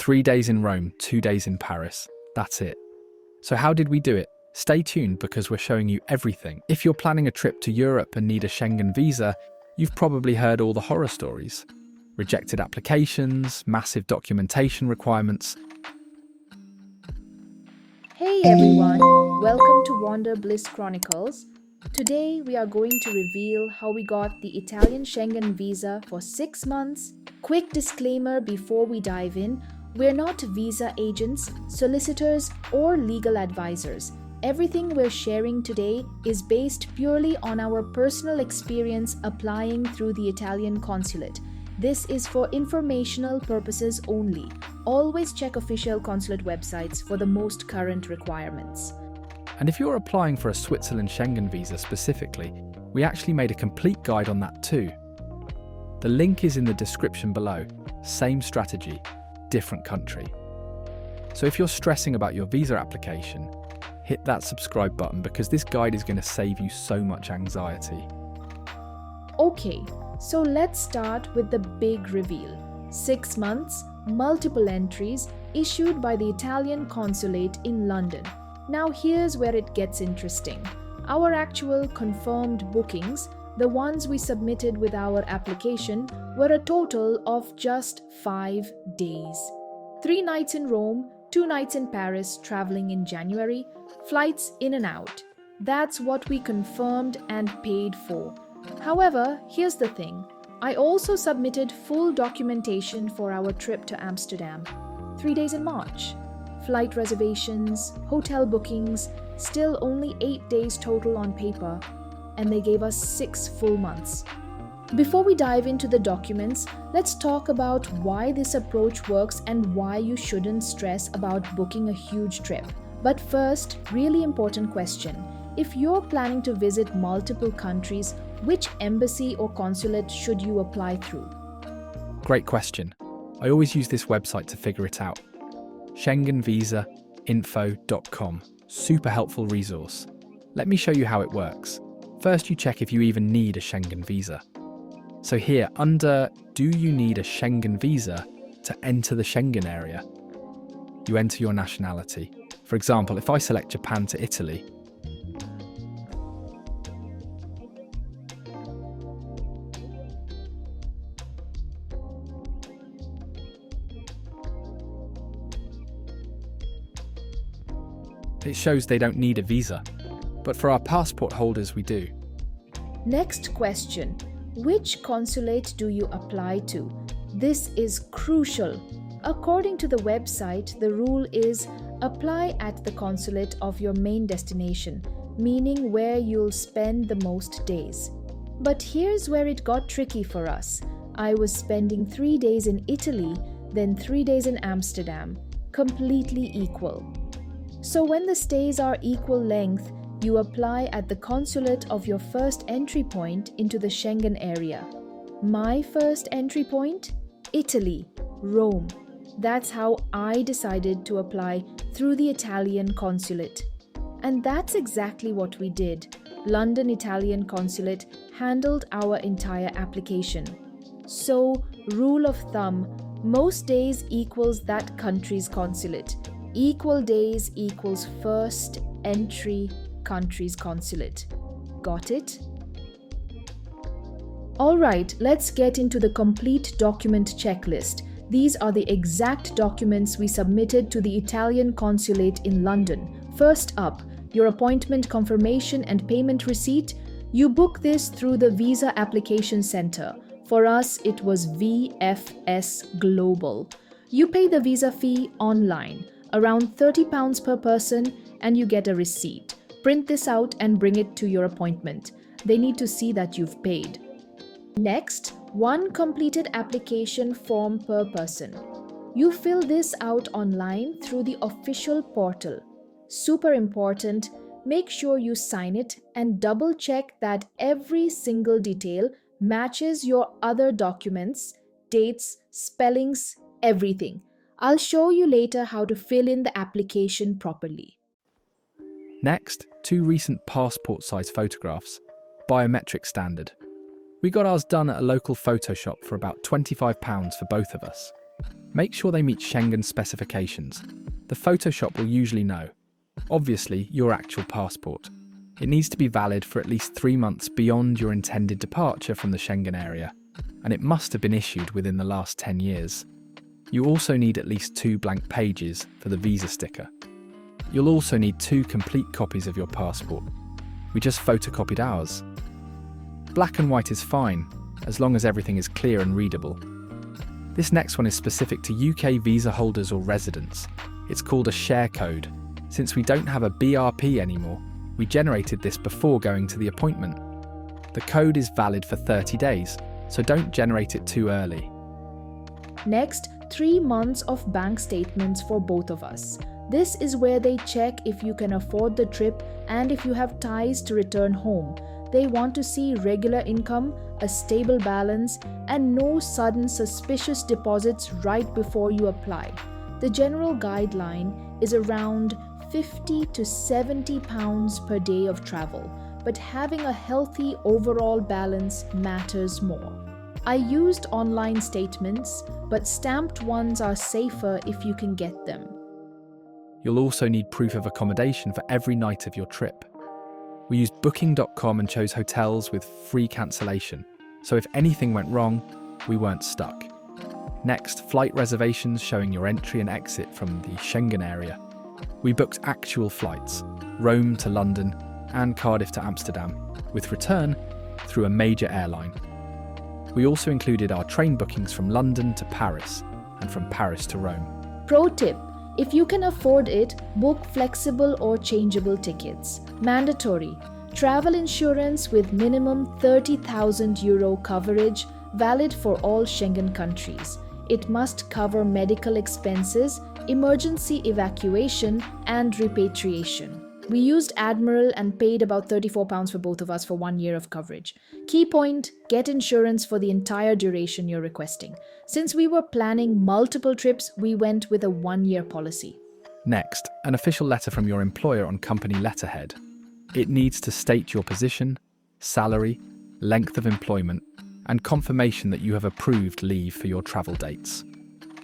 3 days in Rome, 2 days in Paris. That's it. So how did we do it? Stay tuned because we're showing you everything. If you're planning a trip to Europe and need a Schengen visa, you've probably heard all the horror stories. Rejected applications, massive documentation requirements. Hey everyone, welcome to Wander Bliss Chronicles. Today we are going to reveal how we got the Italian Schengen visa for 6 months. Quick disclaimer before we dive in, we're not visa agents, solicitors, or legal advisors. Everything we're sharing today is based purely on our personal experience applying through the Italian consulate. This is for informational purposes only. Always check official consulate websites for the most current requirements. And if you're applying for a Switzerland Schengen visa specifically, we actually made a complete guide on that too. The link is in the description below. Same strategy, different country. So if you're stressing about your visa application, hit that subscribe button because this guide is going to save you so much anxiety. Okay, so let's start with the big reveal. 6 months, multiple entries, issued by the Italian consulate in London. Now here's where it gets interesting. Our actual confirmed bookings, the ones we submitted with our application, were a total of just 5 days. 3 nights in Rome, 2 nights in Paris, traveling in January, flights in and out. That's what we confirmed and paid for. However, here's the thing. I also submitted full documentation for our trip to Amsterdam. 3 days in March. Flight reservations, hotel bookings, still only 8 days total on paper, and they gave us 6 full months. Before we dive into the documents, let's talk about why this approach works and why you shouldn't stress about booking a huge trip. But first, really important question. If you're planning to visit multiple countries, which embassy or consulate should you apply through? Great question. I always use this website to figure it out. SchengenVisaInfo.com. Super helpful resource. Let me show you how it works. First, you check if you even need a Schengen visa. So here, under Do you need a Schengen visa to enter the Schengen area? You enter your nationality. For example, if I select Japan to Italy, it shows they don't need a visa. But for our passport holders, we do. Next question. Which consulate do you apply to? This is crucial. According to the website, the rule is apply at the consulate of your main destination, meaning where you'll spend the most days. But here's where it got tricky for us. I was spending 3 days in Italy, then 3 days in Amsterdam, completely equal. So when the stays are equal length, you apply at the consulate of your first entry point into the Schengen area. My first entry point? Italy, Rome. That's how I decided to apply through the Italian consulate. And that's exactly what we did. London Italian consulate handled our entire application. So, rule of thumb, most days equals that country's consulate. Equal days equals first entry country's consulate. Got it? Alright, let's get into the complete document checklist. These are the exact documents we submitted to the Italian consulate in London. First up, your appointment confirmation and payment receipt. You book this through the Visa Application Center. For us, it was VFS Global. You pay the visa fee online, around £30 per person, and you get a receipt. Print this out and bring it to your appointment. They need to see that you've paid. Next, 1 completed application form per person. You fill this out online through the official portal. Super important, make sure you sign it and double check that every single detail matches your other documents, dates, spellings, everything. I'll show you later how to fill in the application properly. Next, 2 recent passport-size photographs, biometric standard. We got ours done at a local photo shop for about £25 for both of us. Make sure they meet Schengen specifications. The Photoshop will usually know. Obviously, your actual passport. It needs to be valid for at least 3 months beyond your intended departure from the Schengen area, and it must have been issued within the last 10 years. You also need at least 2 blank pages for the visa sticker. You'll also need 2 complete copies of your passport. We just photocopied ours. Black and white is fine, as long as everything is clear and readable. This next one is specific to UK visa holders or residents. It's called a share code. Since we don't have a BRP anymore, we generated this before going to the appointment. The code is valid for 30 days, so don't generate it too early. Next, 3 months of bank statements for both of us. This is where they check if you can afford the trip and if you have ties to return home. They want to see regular income, a stable balance, and no sudden suspicious deposits right before you apply. The general guideline is around £50 to £70 per day of travel, but having a healthy overall balance matters more. I used online statements, but stamped ones are safer if you can get them. You'll also need proof of accommodation for every night of your trip. We used booking.com and chose hotels with free cancellation, so if anything went wrong, we weren't stuck. Next, flight reservations showing your entry and exit from the Schengen area. We booked actual flights, Rome to London and Cardiff to Amsterdam, with return through a major airline. We also included our train bookings from London to Paris and from Paris to Rome. Pro tip: if you can afford it, book flexible or changeable tickets. Mandatory: travel insurance with minimum €30,000 coverage, valid for all Schengen countries. It must cover medical expenses, emergency evacuation, and repatriation. We used Admiral and paid about £34 for both of us for 1 year of coverage. Key point: get insurance for the entire duration you're requesting. Since we were planning multiple trips, we went with a 1-year policy. Next, an official letter from your employer on company letterhead. It needs to state your position, salary, length of employment, and confirmation that you have approved leave for your travel dates.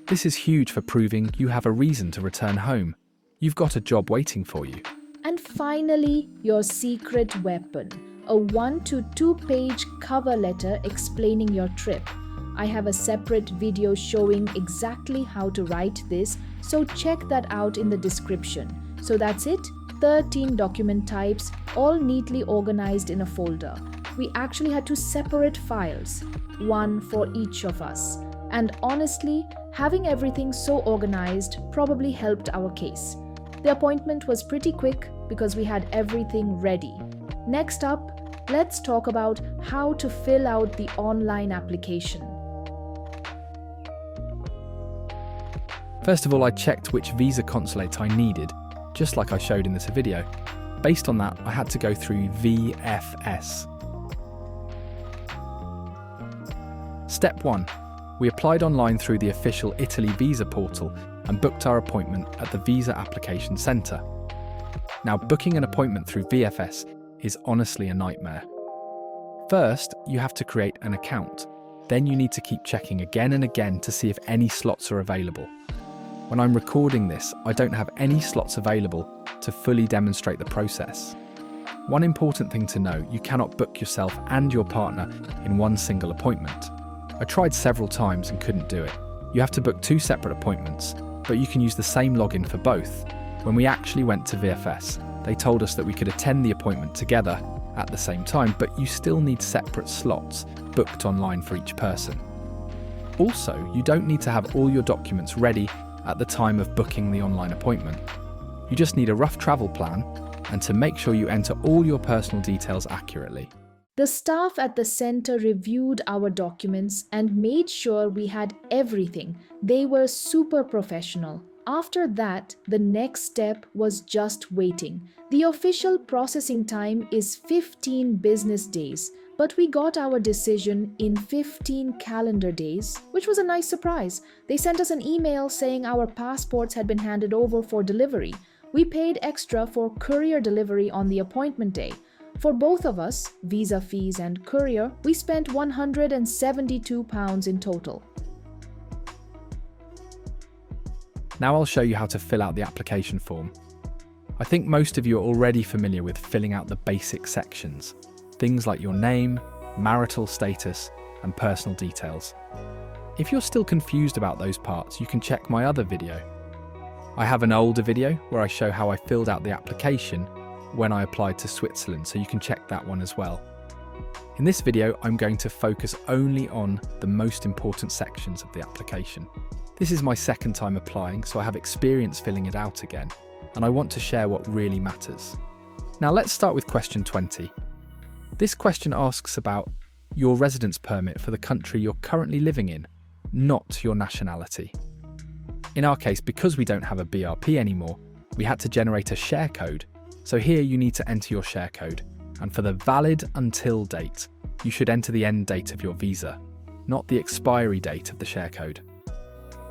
This is huge for proving you have a reason to return home. You've got a job waiting for you. And finally, your secret weapon: a 1 to 2 page cover letter explaining your trip. I have a separate video showing exactly how to write this, so check that out in the description. So that's it, 13 document types, all neatly organized in a folder. We actually had 2 separate files, one for each of us. And honestly, having everything so organized probably helped our case. The appointment was pretty quick because we had everything ready. Next up, let's talk about how to fill out the online application. First of all, I checked which visa consulate I needed, just like I showed in this video. Based on that, I had to go through VFS. Step 1. We applied online through the official Italy visa portal and booked our appointment at the Visa Application Centre. Now, booking an appointment through VFS is honestly a nightmare. First, you have to create an account. Then you need to keep checking again and again to see if any slots are available. When I'm recording this, I don't have any slots available to fully demonstrate the process. One important thing to know: you cannot book yourself and your partner in one single appointment. I tried several times and couldn't do it. You have to book 2 separate appointments, but you can use the same login for both. When we actually went to VFS, they told us that we could attend the appointment together at the same time, but you still need separate slots booked online for each person. Also, you don't need to have all your documents ready at the time of booking the online appointment. You just need a rough travel plan and to make sure you enter all your personal details accurately. The staff at the center reviewed our documents and made sure we had everything. They were super professional. After that, the next step was just waiting. The official processing time is 15 business days, but we got our decision in 15 calendar days, which was a nice surprise. They sent us an email saying our passports had been handed over for delivery. We paid extra for courier delivery on the appointment day. For both of us, visa fees and courier, we spent £172 in total. Now I'll show you how to fill out the application form. I think most of you are already familiar with filling out the basic sections, things like your name, marital status, and personal details. If you're still confused about those parts, you can check my other video. I have an older video where I show how I filled out the application when I applied to Switzerland, so you can check that one as well. In this video, I'm going to focus only on the most important sections of the application. This is my second time applying, so I have experience filling it out again, and I want to share what really matters. Now let's start with question 20. This question asks about your residence permit for the country you're currently living in, not your nationality. In our case, because we don't have a BRP anymore, we had to generate a share code. So here you need to enter your share code. And for the valid until date, you should enter the end date of your visa, not the expiry date of the share code.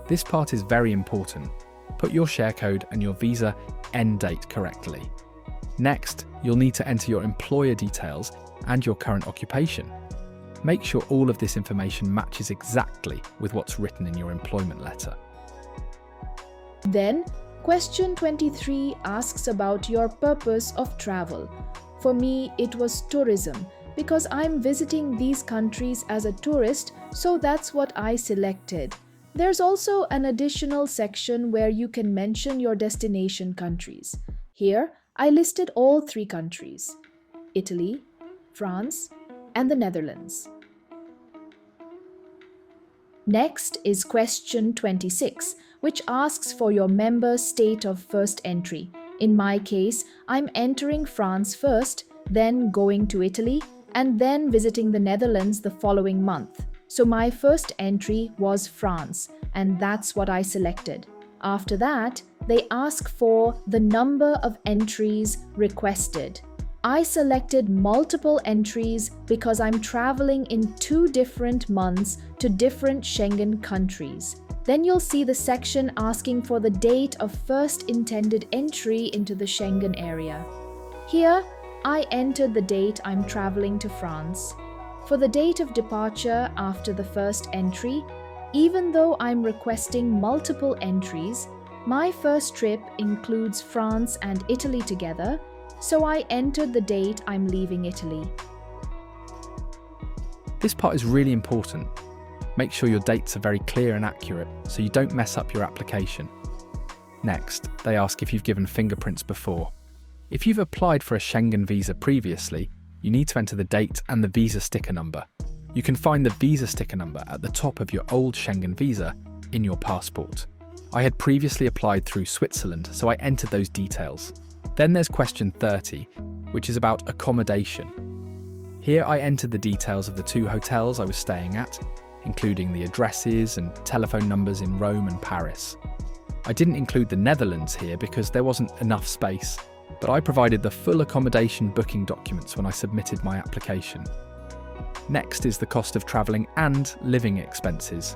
This part is very important. Put your share code and your visa end date correctly. Next, you'll need to enter your employer details and your current occupation. Make sure all of this information matches exactly with what's written in your employment letter. Then, question 23 asks about your purpose of travel. For me, it was tourism, because I'm visiting these countries as a tourist, so that's what I selected. There's also an additional section where you can mention your destination countries. Here, I listed all 3 countries: Italy, France, and the Netherlands. Next is question 26, which asks for your member state of first entry. In my case, I'm entering France first, then going to Italy, and then visiting the Netherlands the following month. So my first entry was France, and that's what I selected. After that, they ask for the number of entries requested. I selected multiple entries because I'm traveling in 2 different months to different Schengen countries. Then you'll see the section asking for the date of first intended entry into the Schengen area. Here, I entered the date I'm traveling to France. For the date of departure after the first entry, even though I'm requesting multiple entries, my first trip includes France and Italy together, so I entered the date I'm leaving Italy. This part is really important. Make sure your dates are very clear and accurate so you don't mess up your application. Next, they ask if you've given fingerprints before. If you've applied for a Schengen visa previously, you need to enter the date and the visa sticker number. You can find the visa sticker number at the top of your old Schengen visa in your passport. I had previously applied through Switzerland, so I entered those details. Then there's question 30, which is about accommodation. Here I entered the details of the 2 hotels I was staying at, including the addresses and telephone numbers in Rome and Paris. I didn't include the Netherlands here because there wasn't enough space, but I provided the full accommodation booking documents when I submitted my application. Next is the cost of travelling and living expenses.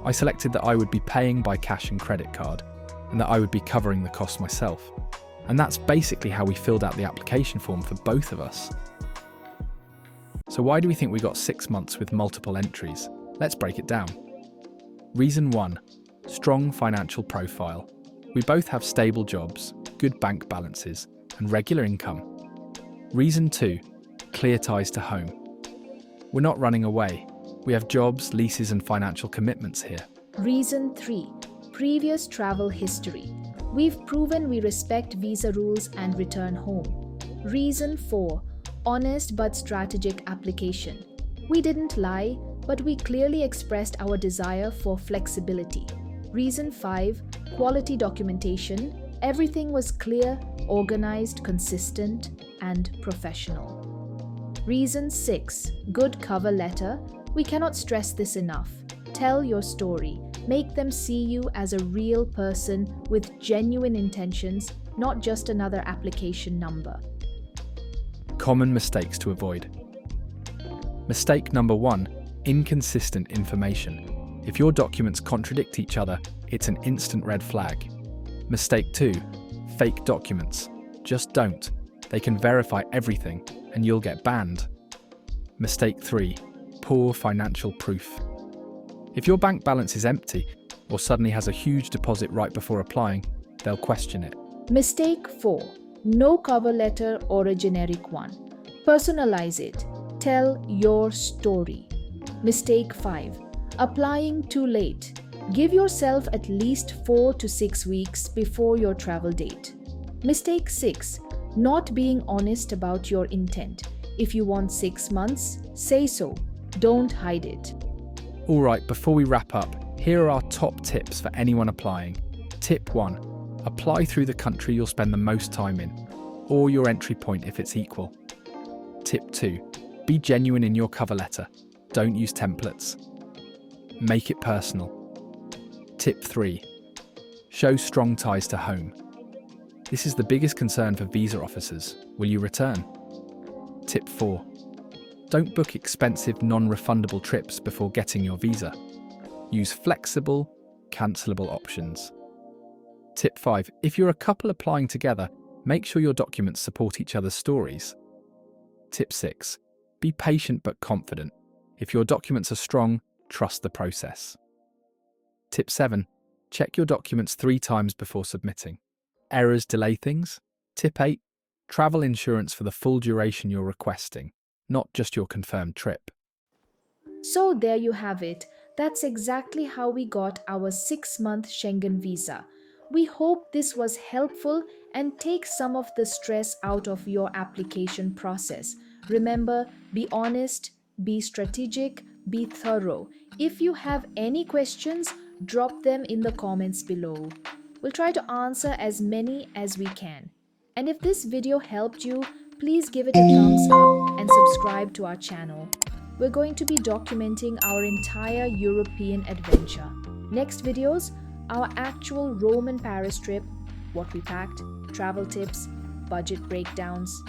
I selected that I would be paying by cash and credit card, and that I would be covering the cost myself. And that's basically how we filled out the application form for both of us. So why do we think we got 6 months with multiple entries? Let's break it down. Reason 1, strong financial profile. We both have stable jobs, good bank balances, and regular income. Reason 2, clear ties to home. We're not running away. We have jobs, leases, and financial commitments here. Reason 3, previous travel history. We've proven we respect visa rules and return home. Reason 4, honest but strategic application. We didn't lie, but we clearly expressed our desire for flexibility. Reason 5, quality documentation. Everything was clear, organized, consistent, and professional. Reason 6, good cover letter. We cannot stress this enough. Tell your story. Make them see you as a real person with genuine intentions, not just another application number. Common mistakes to avoid. Mistake number 1, inconsistent information. If your documents contradict each other, it's an instant red flag. Mistake 2, fake documents. Just don't. They can verify everything and you'll get banned. Mistake 3, poor financial proof. If your bank balance is empty, or suddenly has a huge deposit right before applying, they'll question it. Mistake 4. No cover letter or a generic one. Personalize it. Tell your story. Mistake 5. Applying too late. Give yourself at least 4 to 6 weeks before your travel date. Mistake 6. Not being honest about your intent. If you want 6 months, say so. Don't hide it. All right, before we wrap up, here are our top tips for anyone applying. Tip 1. Apply through the country you'll spend the most time in, or your entry point if it's equal. Tip 2. Be genuine in your cover letter. Don't use templates. Make it personal. Tip 3. Show strong ties to home. This is the biggest concern for visa officers. Will you return? Tip 4. Don't book expensive, non-refundable trips before getting your visa. Use flexible, cancelable options. Tip 5. If you're a couple applying together, make sure your documents support each other's stories. Tip 6. Be patient but confident. If your documents are strong, trust the process. Tip 7. Check your documents 3 times before submitting. Errors delay things. Tip 8. Travel insurance for the full duration you're requesting, not just your confirmed trip. So there you have it. That's exactly how we got our 6-month Schengen visa. We hope this was helpful and takes some of the stress out of your application process. Remember, be honest, be strategic, be thorough. If you have any questions, drop them in the comments below. We'll try to answer as many as we can. And if this video helped you, please give it a thumbs up and subscribe to our channel. We're going to be documenting our entire European adventure. Next videos, our actual Rome and Paris trip, what we packed, travel tips, budget breakdowns,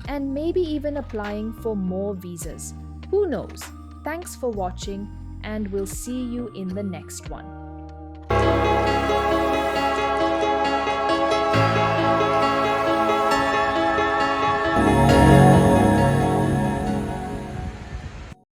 and maybe even applying for more visas. Who knows? Thanks for watching, and we'll see you in the next one.